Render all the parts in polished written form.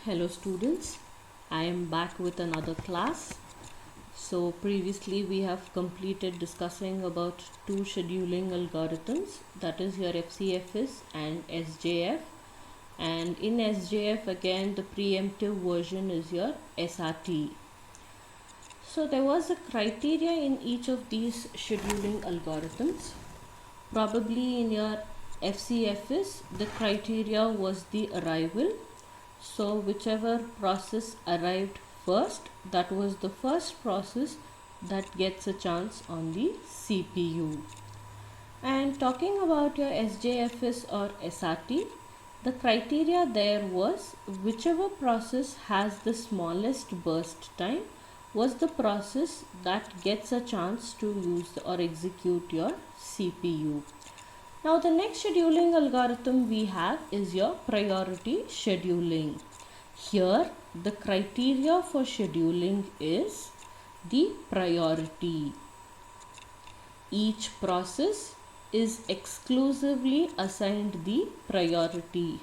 Hello students, I am back with another class. So previously we have completed discussing about two scheduling algorithms, that is your FCFS and SJF, and in SJF again the preemptive version is your SRT. So there was a criteria in each of these scheduling algorithms. Probably in your FCFS the criteria was the arrival. So whichever process arrived first, that was the first process that gets a chance on the CPU. And talking about your SJFS or SRT, the criteria there was whichever process has the smallest burst time was the process that gets a chance to use or execute your CPU. Now the next scheduling algorithm we have is your priority scheduling. Here the criteria for scheduling is the priority. Each process is exclusively assigned the priority.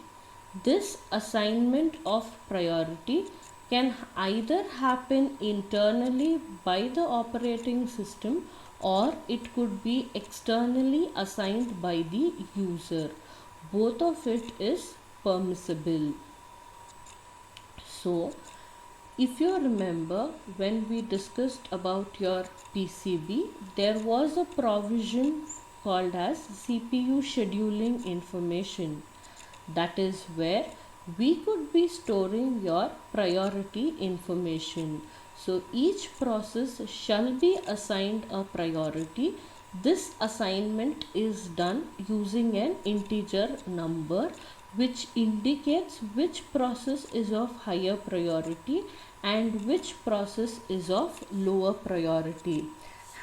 This assignment of priority can either happen internally by the operating system or it could be externally assigned by the user. Both of it is permissible. So, if you remember when we discussed about your PCB, there was a provision called as CPU scheduling information. That is where we could be storing your priority information. So each process shall be assigned a priority. This assignment is done using an integer number which indicates which process is of higher priority and which process is of lower priority,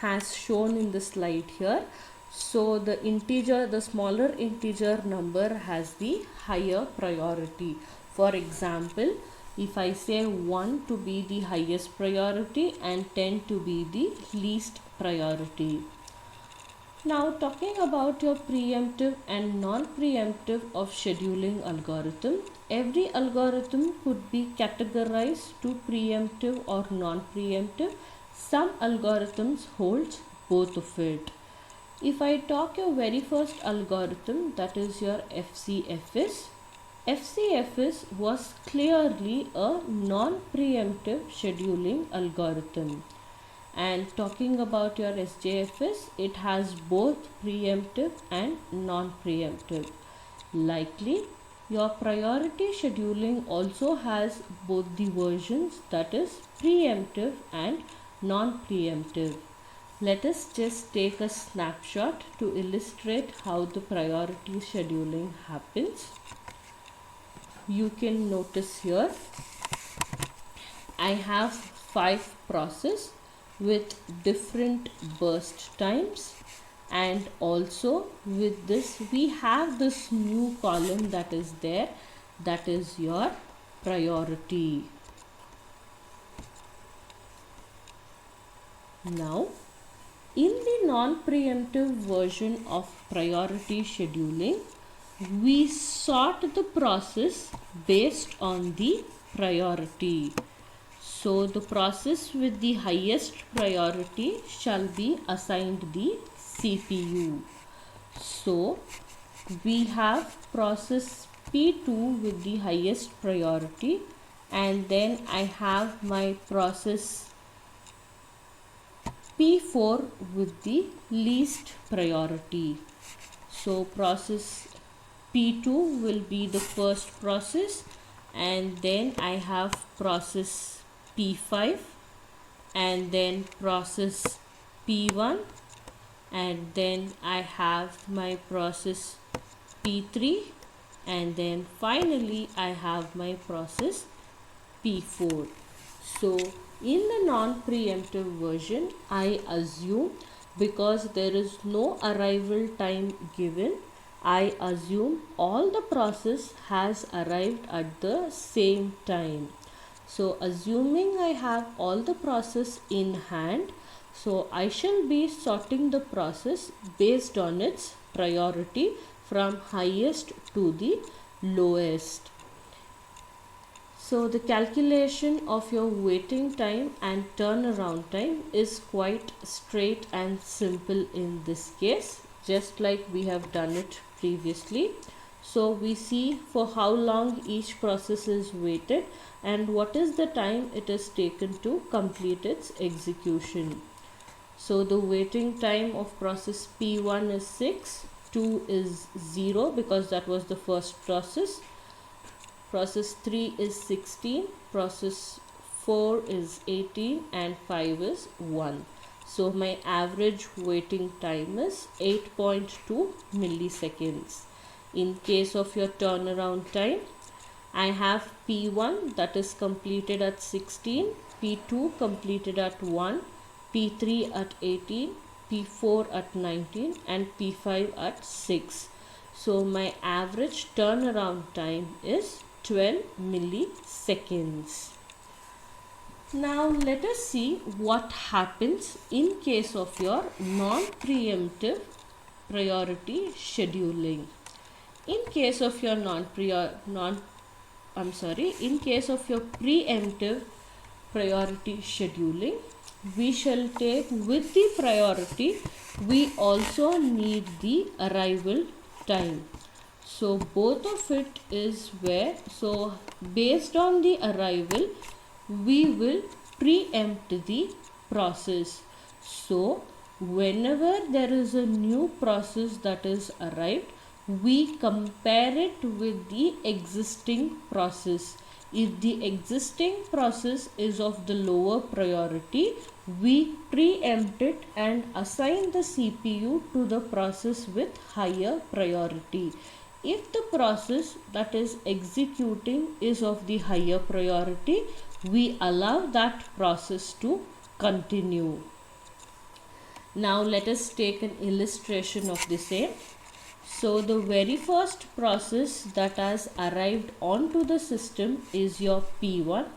as shown in the slide here. So the smaller integer number has the higher priority. For example, if I say 1 to be the highest priority and 10 to be the least priority. Now talking about your preemptive and non-preemptive of scheduling algorithm, every algorithm could be categorized to preemptive or non-preemptive. Some algorithms holds both of it. If I talk your very first algorithm, that is your FCFS, FCFS was clearly a non-preemptive scheduling algorithm. And talking about your SJFS, it has both preemptive and non-preemptive. Likely, your priority scheduling also has both the versions, that is preemptive and non-preemptive. Let us just take a snapshot to illustrate how the priority scheduling happens. You can notice here I have 5 processes with different burst times, and also with this we have this new column that is there, that is your priority. Now in the non-preemptive version of priority scheduling, we sort the process based on the priority. So the process with the highest priority shall be assigned the CPU. So we have process P2 with the highest priority, and then I have my process P4 with the least priority. So process P2 will be the first process, and then I have process P5, and then process P1, and then I have my process P3, and then finally I have my process P4. So in the non-preemptive version, I assume, because there is no arrival time given, I assume all the process has arrived at the same time. So assuming I have all the process in hand, so I shall be sorting the process based on its priority from highest to the lowest. So the calculation of your waiting time and turnaround time is quite straight and simple in this case, just like we have done it previously. So we see for how long each process is waited and what is the time it is taken to complete its execution. So the waiting time of process P1 is 6, 2 is 0 because that was the first process. Process 3 is 16, process 4 is 18 and 5 is 1. So my average waiting time is 8.2 milliseconds. In case of your turnaround time, I have P1 that is completed at 16, P2 completed at 1, P3 at 18, P4 at 19 and P5 at 6. So my average turnaround time is 12 milliseconds. Now let us see what happens in case of your non-preemptive priority scheduling. In case of your in case of your preemptive priority scheduling, we shall take with the priority, we also need the arrival time. So both of it is where, so based on the arrival, we will preempt the process. So whenever there is a new process that is arrived, we compare it with the existing process. If the existing process is of the lower priority, we preempt it and assign the CPU to the process with higher priority. If the process that is executing is of the higher priority, we allow that process to continue. Now let us take an illustration of the same. So the very first process that has arrived onto the system is your P1.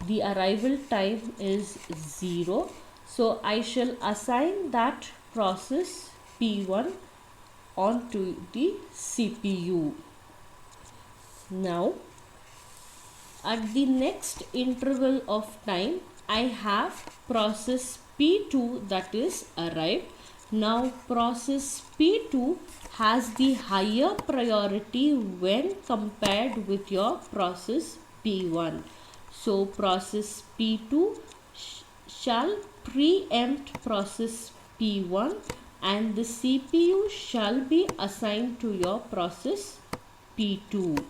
The arrival time is 0. So I shall assign that process P1 onto the CPU. Now at the next interval of time, I have process P2 that is arrived. Now process P2 has the higher priority when compared with your process P1. So process P2 shall preempt process P1 and the CPU shall be assigned to your process P2.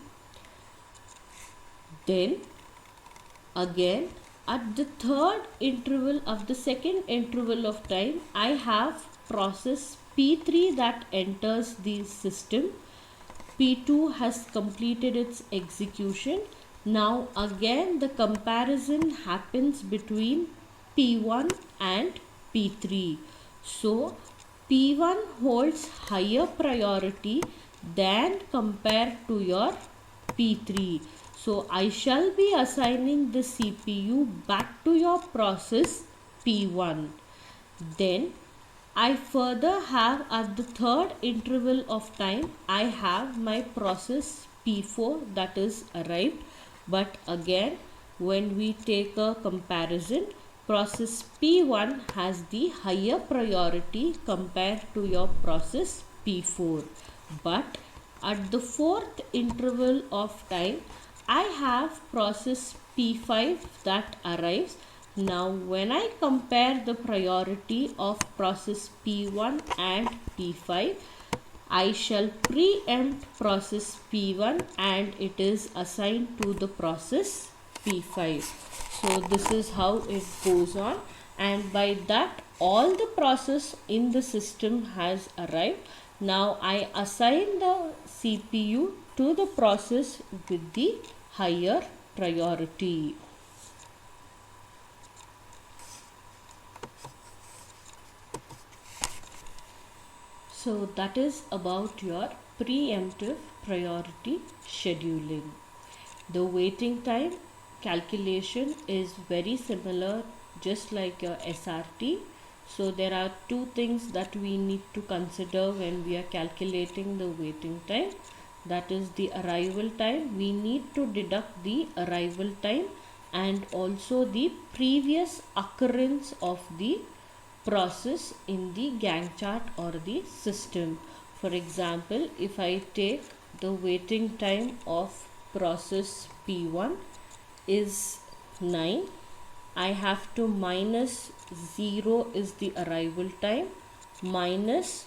Then again at the third interval of the second interval of time, I have process P3 that enters the system. P2 has completed its execution. Now again the comparison happens between P1 and P3. So P1 holds higher priority than compared to your P3. So I shall be assigning the CPU back to your process P1. Then I further have at the third interval of time, I have my process P4 that is arrived. But again, when we take a comparison, process P1 has the higher priority compared to your process P4. But at the fourth interval of time, I have process P5 that arrives. Now when I compare the priority of process P1 and P5, I shall preempt process P1 and it is assigned to the process P5. So this is how it goes on, and by that all the process in the system has arrived. Now I assign the CPU to the process with the higher priority. So that is about your preemptive priority scheduling. The waiting time calculation is very similar, just like your SRT. So there are two things that we need to consider when we are calculating the waiting time. that is the arrival time, we need to deduct the arrival time and also the previous occurrence of the process in the Gantt chart or the system. For example, if I take the waiting time of process P1 is 9, I have to minus 0 is the arrival time, minus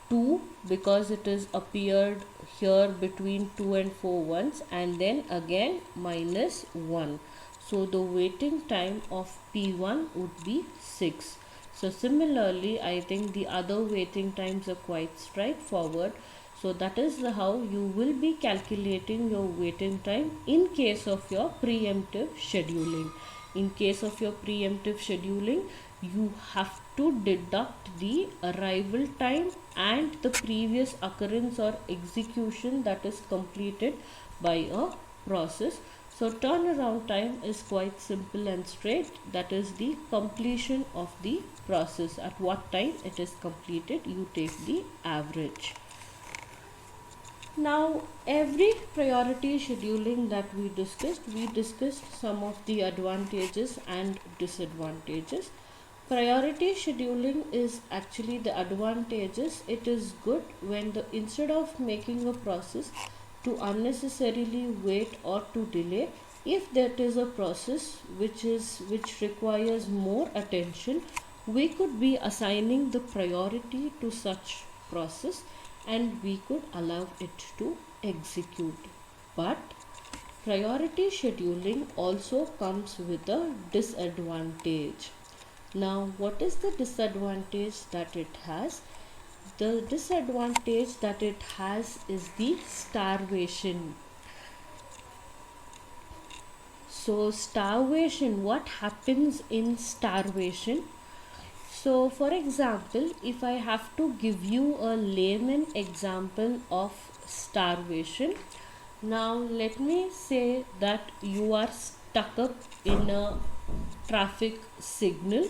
2 because it is appeared here between 2 and 4 once, and then again minus 1. So the waiting time of P1 would be 6. So similarly, I think the other waiting times are quite straightforward. So that is how you will be calculating your waiting time in case of your preemptive scheduling. In case of your preemptive scheduling, you have to deduct the arrival time and the previous occurrence or execution that is completed by a process. So turnaround time is quite simple and straight. That is the completion of the process. At what time it is completed, you take the average. Now, every priority scheduling that we discussed some of the advantages and disadvantages. Priority scheduling is actually the advantages. It is good when instead of making a process to unnecessarily wait or to delay, if that is a process which requires more attention, we could be assigning the priority to such process and we could allow it to execute. But priority scheduling also comes with a disadvantage. Now, what is the disadvantage that it has? The disadvantage that it has is the starvation. So, starvation, what happens in starvation? So, for example, if I have to give you a layman example of starvation, now let me say that you are stuck up in a traffic signal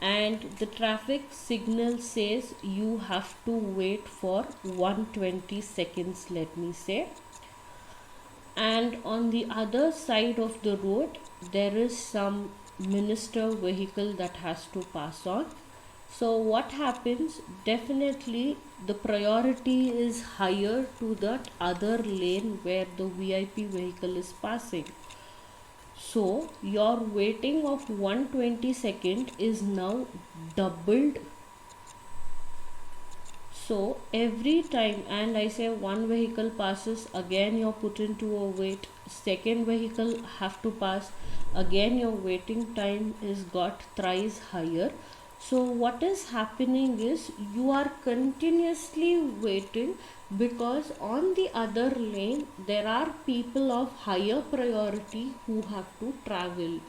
and the traffic signal says you have to wait for 120 seconds, let me say, and on the other side of the road there is some minister vehicle that has to pass on. So what happens, definitely the priority is higher to that other lane where the VIP vehicle is passing. So your waiting of 120 seconds is now doubled. So every time, and I say one vehicle passes, again you're put into a wait, second vehicle have to pass, again your waiting time is got thrice higher. So what is happening is you are continuously waiting because on the other lane there are people of higher priority who have to travel.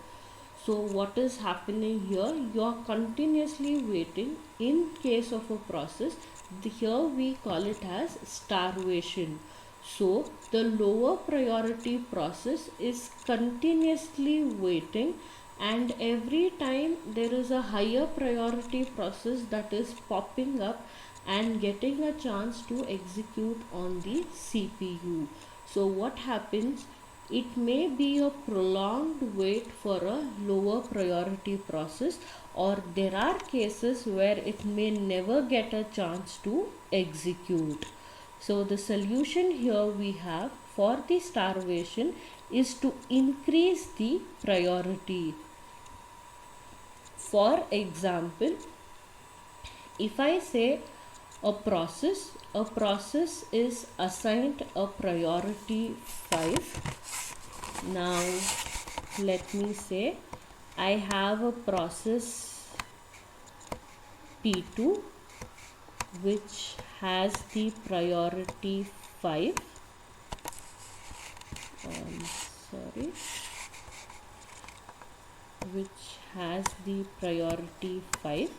So what is happening here, you are continuously waiting. In case of a process, here we call it as starvation. So the lower priority process is continuously waiting, and every time there is a higher priority process that is popping up and getting a chance to execute on the CPU. So what happens, it may be a prolonged wait for a lower priority process, or there are cases where it may never get a chance to execute. So the solution here we have for the starvation is to increase the priority. For example, if I say a process is assigned a priority 5. Now let me say I have a process P2 which has the priority 5. Which has the priority 5.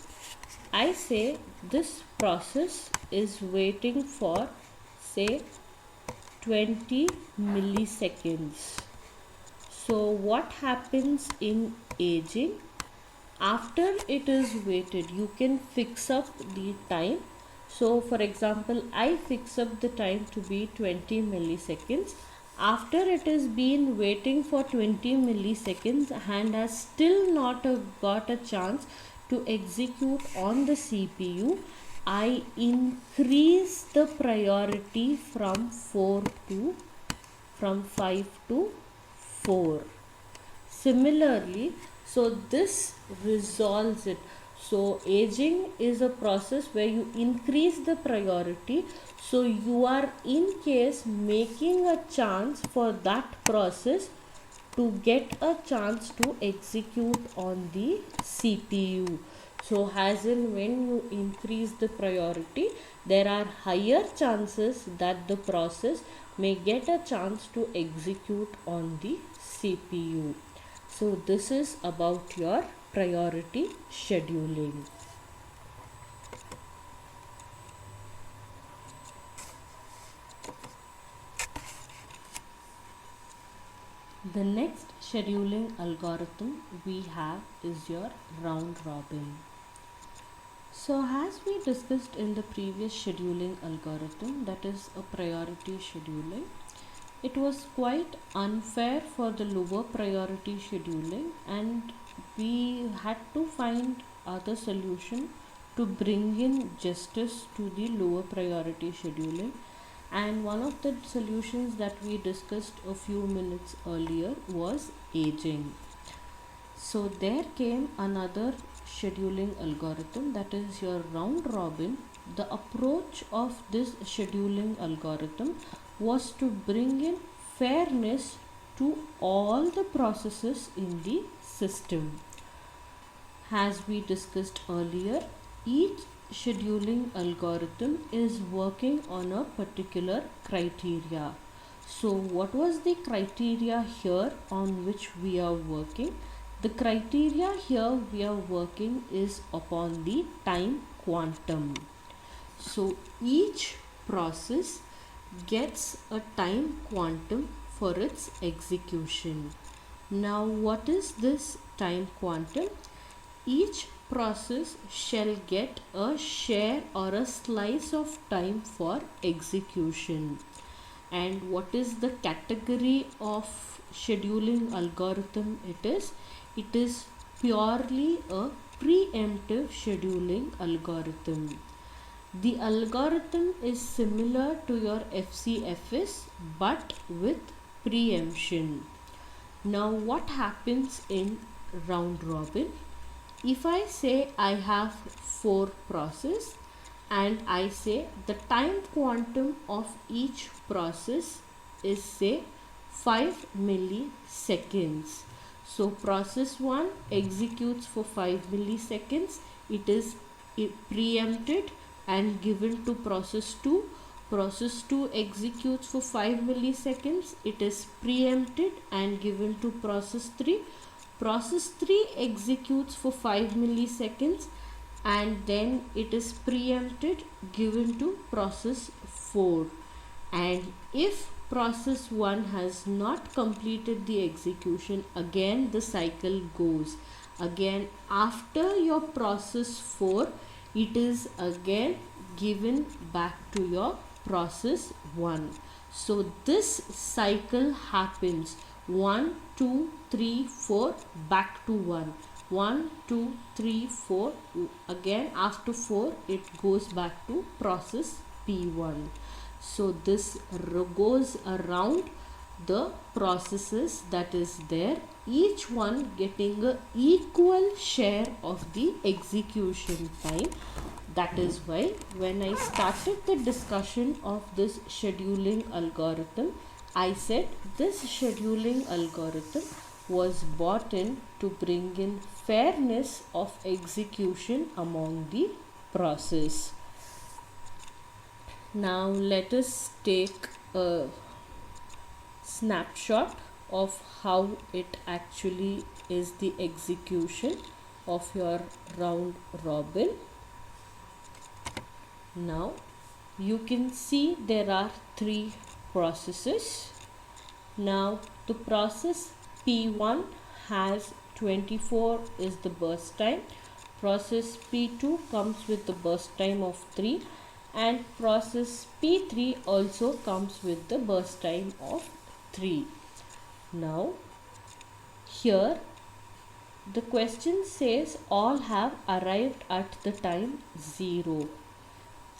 I say this process is waiting for say 20 milliseconds. So what happens in aging? After it is waited, you can fix up the time. So for example, I fix up the time to be 20 milliseconds. After it has been waiting for 20 milliseconds and has still not got a chance to execute on the CPU, I increase the priority from 5 to 4. Similarly, so this resolves it. So aging is a process where you increase the priority. So you are in case making a chance for that process to get a chance to execute on the CPU. So as in when you increase the priority, there are higher chances that the process may get a chance to execute on the CPU. So this is about your priority scheduling. The next scheduling algorithm we have is your round robin. So as we discussed in the previous scheduling algorithm, that is a priority scheduling, it was quite unfair for the lower priority scheduling, and we had to find other solution to bring in justice to the lower priority scheduling. And one of the solutions that we discussed a few minutes earlier was aging. So there came another scheduling algorithm, that is your round robin. The approach of this scheduling algorithm was to bring in fairness to all the processes in the system. As we discussed earlier, each scheduling algorithm is working on a particular criteria. So what was the criteria here on which we are working? The criteria here we are working is upon the time quantum. So each process gets a time quantum for its execution. Now what is this time quantum? Each process shall get a share or a slice of time for execution. And what is the category of scheduling algorithm it is? It is purely a preemptive scheduling algorithm. The algorithm is similar to your FCFS but with preemption. Now what happens in round robin? If I say I have 4 processes and I say the time quantum of each process is say 5 milliseconds. So process 1 executes for 5 milliseconds. It is preempted and given to process 2. Process 2 executes for 5 milliseconds. It is preempted and given to process 3. Process 3 executes for 5 milliseconds and then it is preempted given to process 4. And if process 1 has not completed the execution, again the cycle goes. Again after your process 4, it is again given back to your process 1. So this cycle happens 1, 2, 3, 4 back to 1. 1, 2, 3, 4. Again after 4 it goes back to process P1. So this goes around the processes that is there, each one getting a equal share of the execution time. That is why when I started the discussion of this scheduling algorithm, I said this scheduling algorithm was brought in to bring in fairness of execution among the process. Now let us take a snapshot of how it actually is the execution of your round robin. Now you can see there are 3 processes. Now the process P1 has 24 is the burst time. Process P2 comes with the burst time of 3 and process P3 also comes with the burst time of 3. Now here the question says all have arrived at the time 0.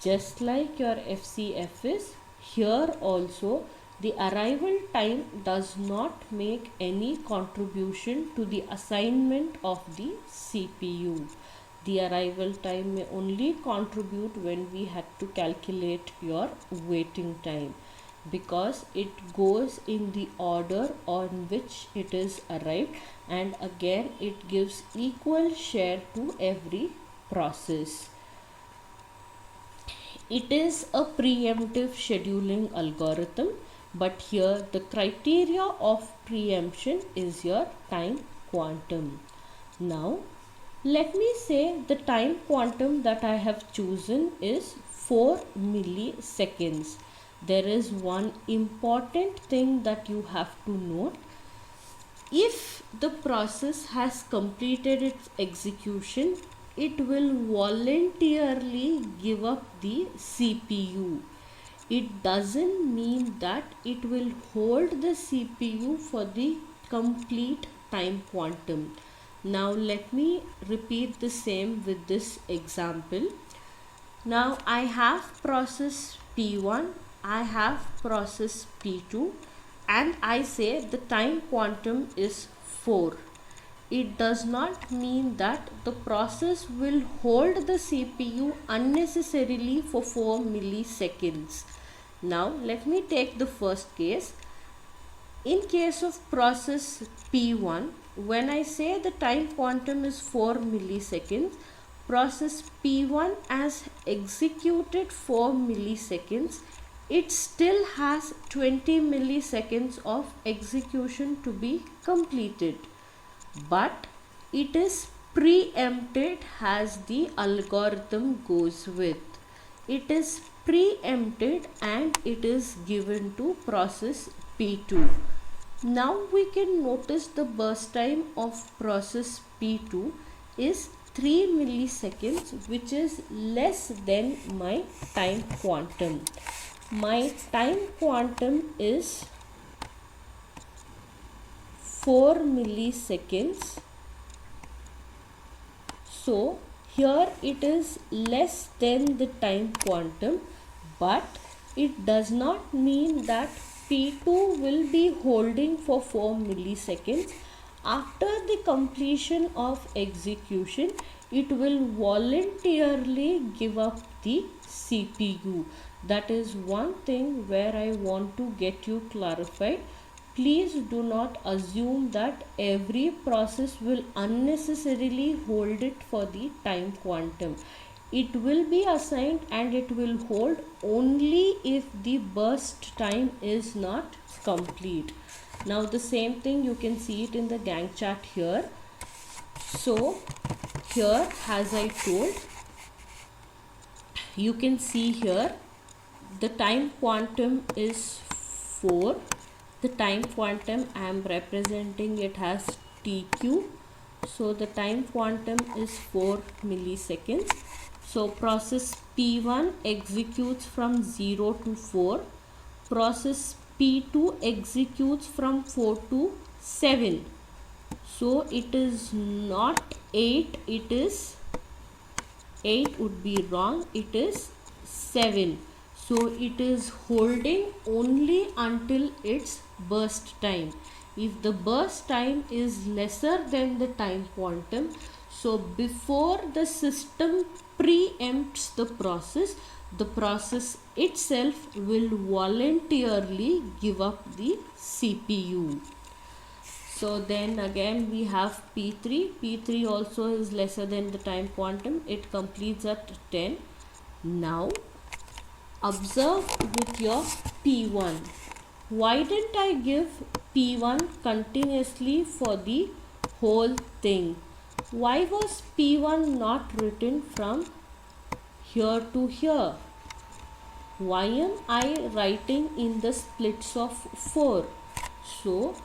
Just like your FCF is, here also the arrival time does not make any contribution to the assignment of the CPU. The arrival time may only contribute when we had to calculate your waiting time, because it goes in the order on which it is arrived, and again it gives equal share to every process. It is a preemptive scheduling algorithm, but here the criteria of preemption is your time quantum. Now let me say the time quantum that I have chosen is 4 milliseconds. There is one important thing that you have to note. If the process has completed its execution, it will voluntarily give up the CPU. It doesn't mean that it will hold the CPU for the complete time quantum. Now let me repeat the same with this example. Now I have process P1, I have process P2, and I say the time quantum is 4. It does not mean that the process will hold the CPU unnecessarily for 4 milliseconds. Now let me take the first case. In case of process P1, when I say the time quantum is 4 milliseconds, process P1 has executed 4 milliseconds. It still has 20 milliseconds of execution to be completed, but it is preempted as the algorithm goes with. It is preempted and it is given to process P2. Now we can notice the burst time of process P2 is 3 milliseconds, which is less than my time quantum. My time quantum is 4 milliseconds. So here it is less than the time quantum, but it does not mean that P2 will be holding for 4 milliseconds. After the completion of execution, it will voluntarily give up the CPU. That is one thing where I want to get you clarified. Please do not assume that every process will unnecessarily hold it for the time quantum. It will be assigned and it will hold only if the burst time is not complete. Now the same thing you can see it in the Gantt chart here. So here, as I told, you can see here the time quantum is 4. The time quantum I am representing it as TQ. So the time quantum is 4 milliseconds. So process P1 executes from 0 to 4. Process P2 executes from 4 to 7. So it is not 8, it is 8 would be wrong, it is 7. So it is holding only until its burst time. If the burst time is lesser than the time quantum, so before the system preempts the process itself will voluntarily give up the CPU. So then again we have P3. P3 also is lesser than the time quantum. It completes at 10. Now observe with your P1. Why didn't I give P1 continuously for the whole thing? Why was P1 not written from here to here? Why am I writing in the splits of 4? So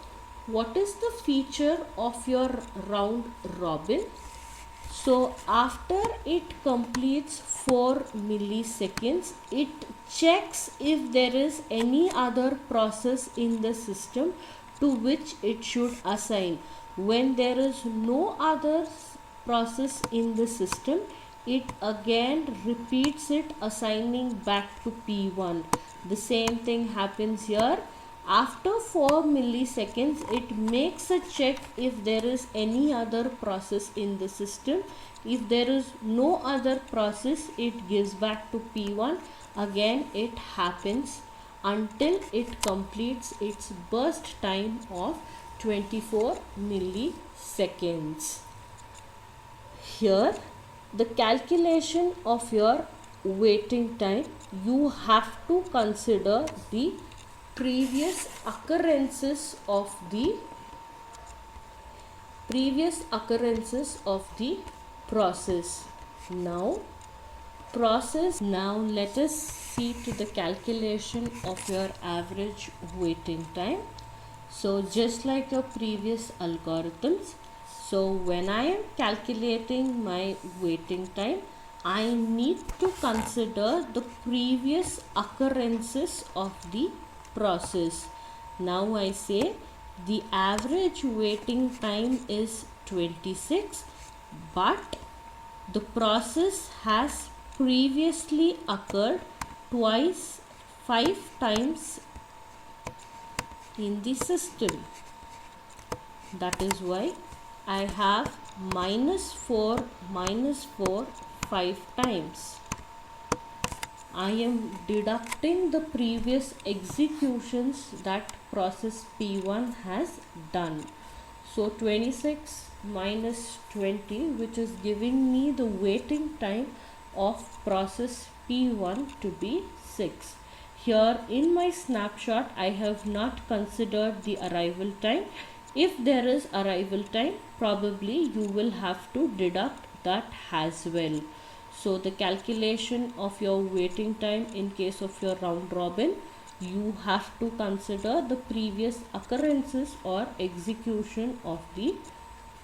what is the feature of your round robin? So after it completes 4 milliseconds, it checks if there is any other process in the system to which it should assign. When there is no other process in the system, it again repeats it, assigning back to P1. The same thing happens here. After 4 milliseconds, it makes a check if there is any other process in the system. If there is no other process, it gives back to P1. Again, it happens until it completes its burst time of 24 milliseconds. Here, the calculation of your waiting time, you have to consider the previous occurrences of the process. Now let us see to the calculation of your average waiting time. So just like your previous algorithms, so when I am calculating my waiting time, I need to consider the previous occurrences of the process. Now I say the average waiting time is 26, but the process has previously occurred 5 times in the system. That is why I have -4 5 times. I am deducting the previous executions that process P1 has done. So 26 minus 20, which is giving me the waiting time of process P1 to be 6. Here in my snapshot, I have not considered the arrival time. If there is arrival time, probably you will have to deduct that as well. So the calculation of your waiting time in case of your round robin, you have to consider the previous occurrences or execution of the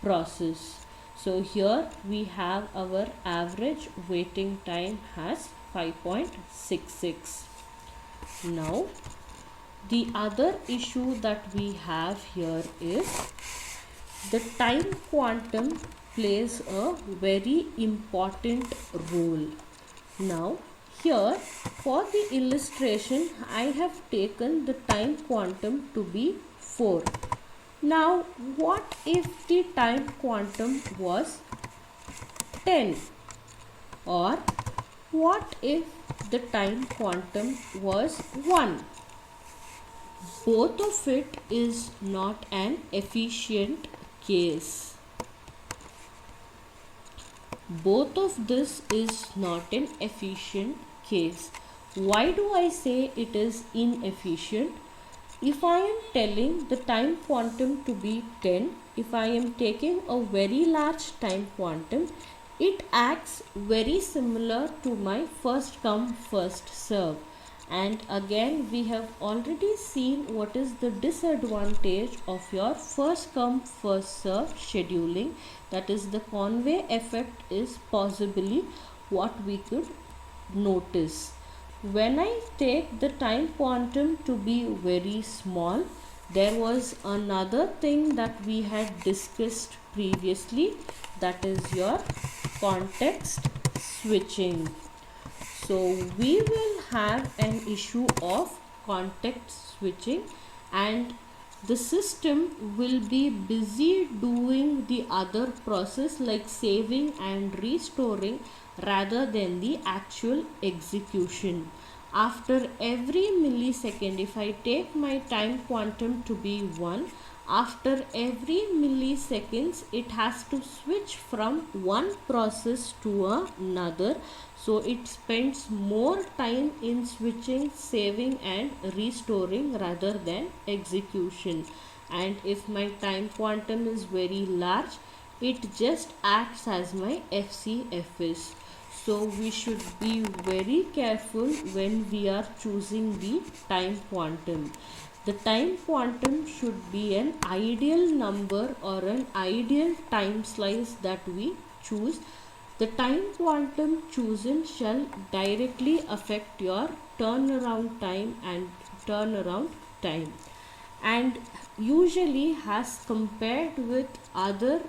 process. So here we have our average waiting time as 5.66. Now the other issue that we have here is the time quantum plays a very important role. Now here for the illustration, I have taken the time quantum to be 4. Now what if the time quantum was 10, or what if the time quantum was 1? Both of it is not an efficient case. Both of this is not an efficient case. Why do I say it is inefficient? If I am telling the time quantum to be 10, if I am taking a very large time quantum, it acts very similar to my first come first serve. And again, we have already seen what is the disadvantage of your first come first serve scheduling. That is, the Conway effect is possibly what we could notice. When I take the time quantum to be very small, there was another thing that we had discussed previously, that is your context switching. So we will have an issue of context switching, and the system will be busy doing the other process like saving and restoring rather than the actual execution. After every millisecond, if I take my time quantum to be 1, after every milliseconds it has to switch from one process to another. So it spends more time in switching, saving and restoring rather than execution. And if my time quantum is very large, it just acts as my FCFS. So we should be very careful when we are choosing the time quantum. The time quantum should be an ideal number or an ideal time slice that we choose, the time quantum chosen shall directly affect your turnaround time and turnaround time, and usually has compared with other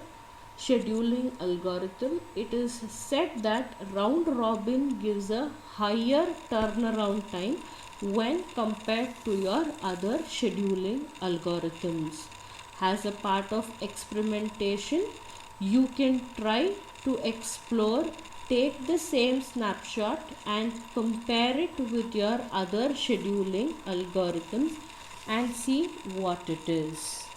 scheduling algorithm, it is said that round robin gives a higher turnaround time when compared to your other scheduling algorithms. As a part of experimentation, you can try to explore, take the same snapshot and compare it with your other scheduling algorithms and see what it is.